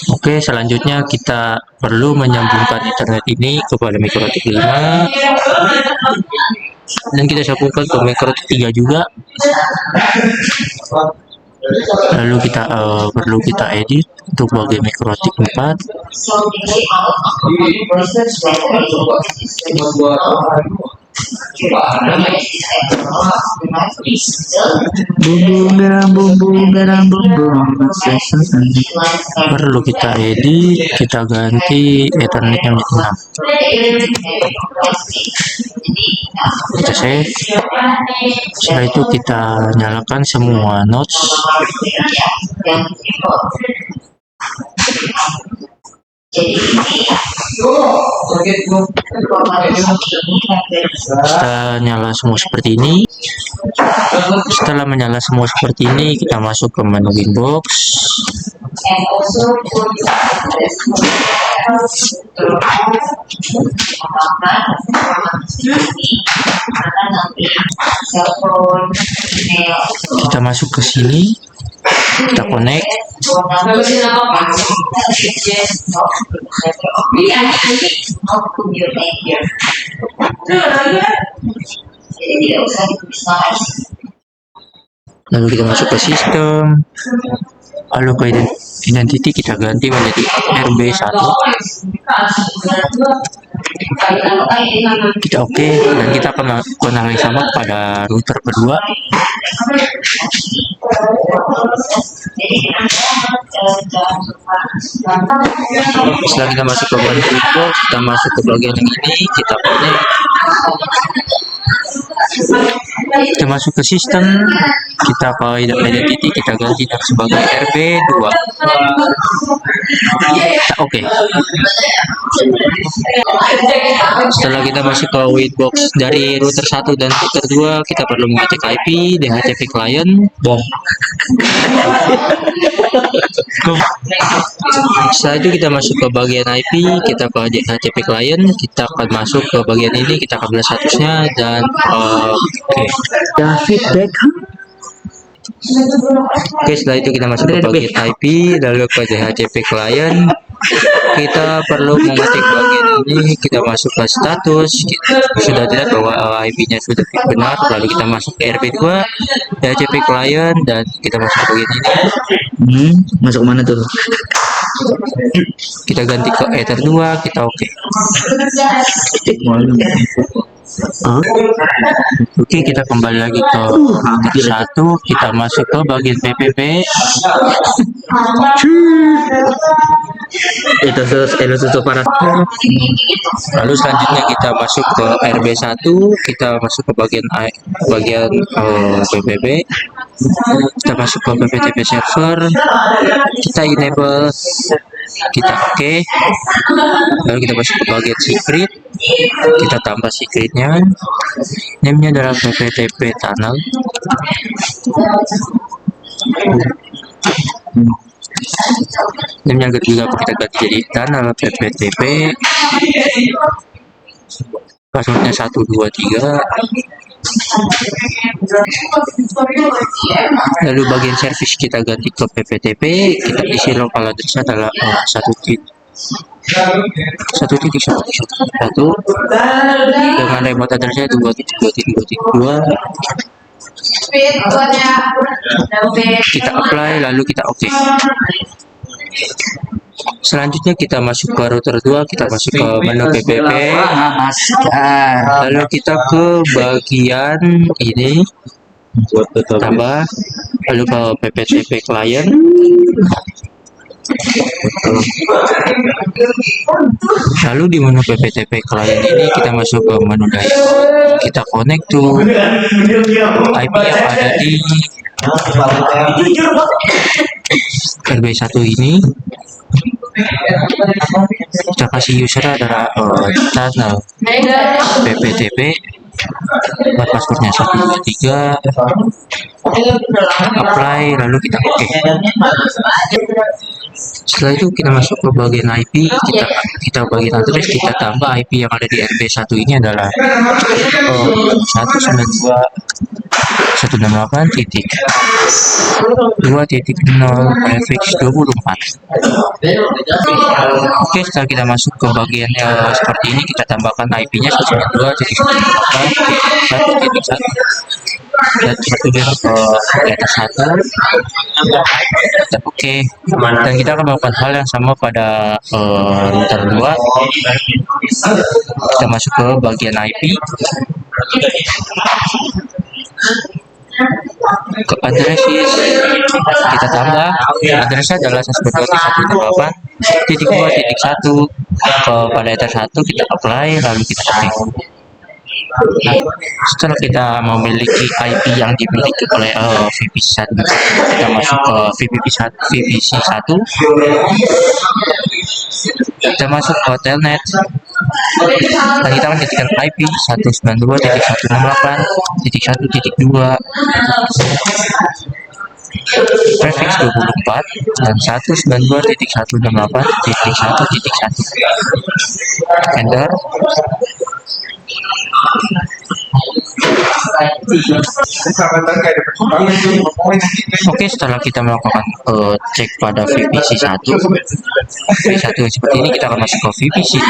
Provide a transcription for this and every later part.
Oke, selanjutnya kita perlu menyambungkan internet ini kepada mikrotik 5 dan kita sambungkan ke mikrotik 3 juga. Lalu kita perlu kita edit untuk bagian mikrotik 4. Perlu kita edit, kita ganti ethernetnya menjadi 6. Kita save. Setelah itu kita nyalakan semua nodes. Setelah nyala semua seperti ini, setelah menyala semua seperti ini, kita masuk ke menu inbox. Kita masuk ke sini, kita connect. Lalu kita masuk ke sistem, lalu ke identity kita ganti menjadi RB1. Kita oke, dan kita akan melakukan hal yang sama pada router kedua. Setelah kita masuk ke bagian inbox, kita masuk ke bagian yang ini, kita connect. Kita masuk ke sistem, kita ke identity, kita ganti sebagai RB2. Oke. Setelah kita masuk ke inbox dari router 1 dan router 2, kita perlu mengecek IP DHCP client. Setelah itu kita masuk ke bagian IP, kita ke DHCP client, kita akan masuk ke bagian ini, kita akan bilas statusnya dan feedback. Oke, setelah itu kita masuk ke bagian IP, lalu ke DHCP client. Kita perlu mengetik bagian ini, kita masuk ke status, kita sudah lihat bahwa IP-nya sudah benar. Lalu kita masuk ke RB2, DHCP client, dan kita masuk ke bagian ini. Masuk mana tuh? Kita ganti ke Ether 2, kita oke. Oke, kita kembali lagi ke Ether 1, kita masuk ke bagian PPP. Itu tutup parah. Lalu selanjutnya kita masuk ke RB1, kita masuk ke bagian PPP. Kita masuk ke PPTP server, kita enable, kita oke. Lalu kita masuk ke bagian secret, kita tambah secretnya, name-nya adalah PPTP tunnel. Name-nya juga kita ganti jadi tunnel PPTP. Passwordnya 123. Lalu bagian service kita ganti ke PPTP, kita isi local address adalah 1.1.1.1 dengan remote addressnya 2.2.2.2. Kita apply, lalu kita oke. Selanjutnya kita masuk ke router 2, kita masuk ke menu PPP, lalu kita ke bagian ini, tambah, lalu ke PPTP client. Lalu di menu PPTP client ini kita masuk ke menu dialog, kita connect to IP yang ada di RB1 ini. Kita kasih user adalah channel PPTP, buat passwordnya 123, apply, lalu kita oke. Setelah itu kita masuk ke bagian IP, kita bagian address, kita tambah IP yang ada di RB1 ini adalah 192 168.2.0 prefix 24. Oke, setelah kita masuk ke bagian seperti ini, kita tambahkan IP-nya 192.168.1.1 dan tertulis di atas 1. Oke, dan kita akan melakukan hal yang sama pada router 2. Kita masuk ke bagian IP, ke addresses, kita tambah addressnya adalah 192.168.2.1 pada ether 1, kita apply, lalu kita connect. Setelah kita memiliki IP yang dimiliki oleh VPC 1, kita masuk ke VPC 1, kita masuk ke telnet, dan kita akan ketikkan IP 192.168.1.2 prefix 24 dan 192.168.1.1. Enter. Oke, setelah kita melakukan cek pada VPC 1 seperti ini, kita akan masuk ke VPC 2.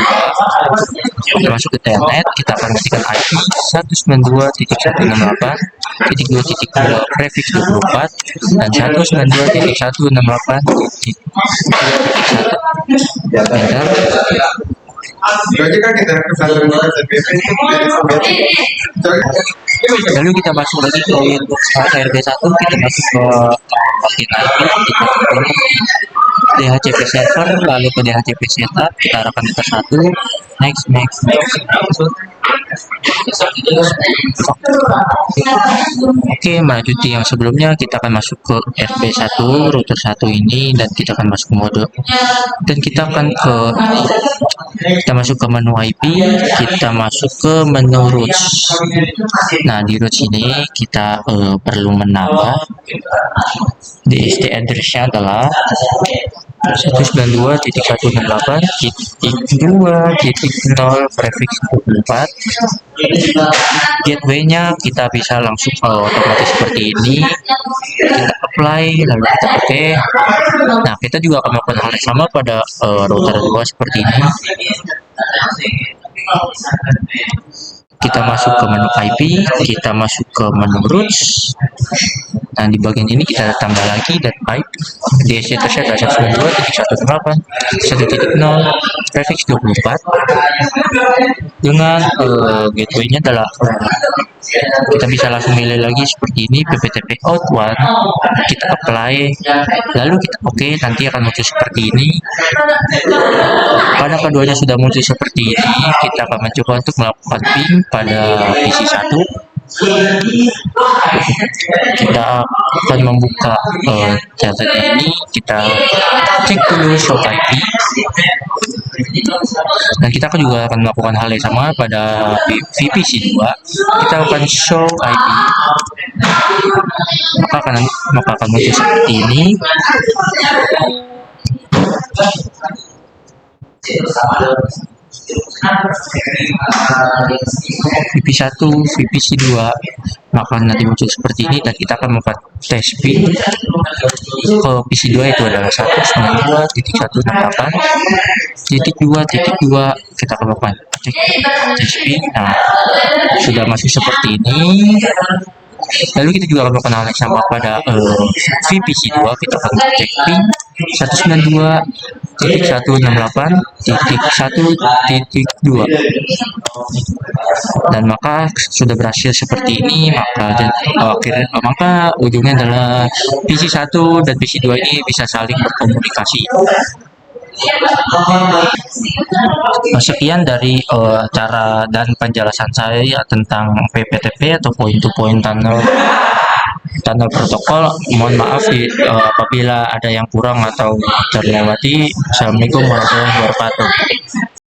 Kita masuk ke telnet, kita akan ketikkan IP 192.168.2.2 prefix 24 dan 192.168.2.1. Enter. Lalu kita masuk lagi ke RB1, kita masuk ke bagian IP, kita ke DHCP server, lalu ke DHCP setup, kita arahkan ke 1, next. Oke, melanjuti yang sebelumnya, kita akan masuk ke RB1 router 1 ini, dan kita akan masuk ke mode, dan kita masuk ke menu IP, kita masuk ke menu routes. Nah, di routes ini kita perlu menambah DST address-nya adalah 192.168.2.0 prefix 24. Gateway-nya kita bisa langsung otomatis seperti ini, kita apply, lalu kita oke. Nah, kita juga akan melakukan hal yang sama pada router 2 seperti ini. Kita masuk ke menu IP, kita masuk ke menu routes. Nah, di bagian ini kita tambah lagi dan pipe DSC tersebut adalah 192.168.1.0 prefix 24 dengan gateway-nya adalah kita bisa langsung milih lagi seperti ini, PPTP out 1, kita apply, lalu kita oke, nanti akan muncul seperti ini. Pada keduanya sudah muncul seperti ini, kita akan mencoba untuk melakukan ping pada PC 1. Kita akan membuka catatan ini, kita cek dulu show IP, dan kita juga akan melakukan hal yang sama pada VPC 2. Kita akan show IP, maka akan muncul seperti ini. VP1, VPC2, maka nanti muncul seperti ini, dan kita akan membuat test ping ke PC2 itu adalah 192.168.2.2. kita akan melakukan test ping. Nah, sudah masuk seperti ini. Lalu kita juga akan melakukan hal yang sama pada VPC 2. Kita akan cek ping 192.168.1.2, dan maka sudah berhasil seperti ini. Maka ujungnya adalah PC 1 dan PC 2 ini bisa saling berkomunikasi. Sekian dari cara dan penjelasan saya tentang PPTP atau point to point tunnel protokol. Mohon maaf apabila ada yang kurang atau terlewati. Assalamualaikum warahmatullahi wabarakatuh.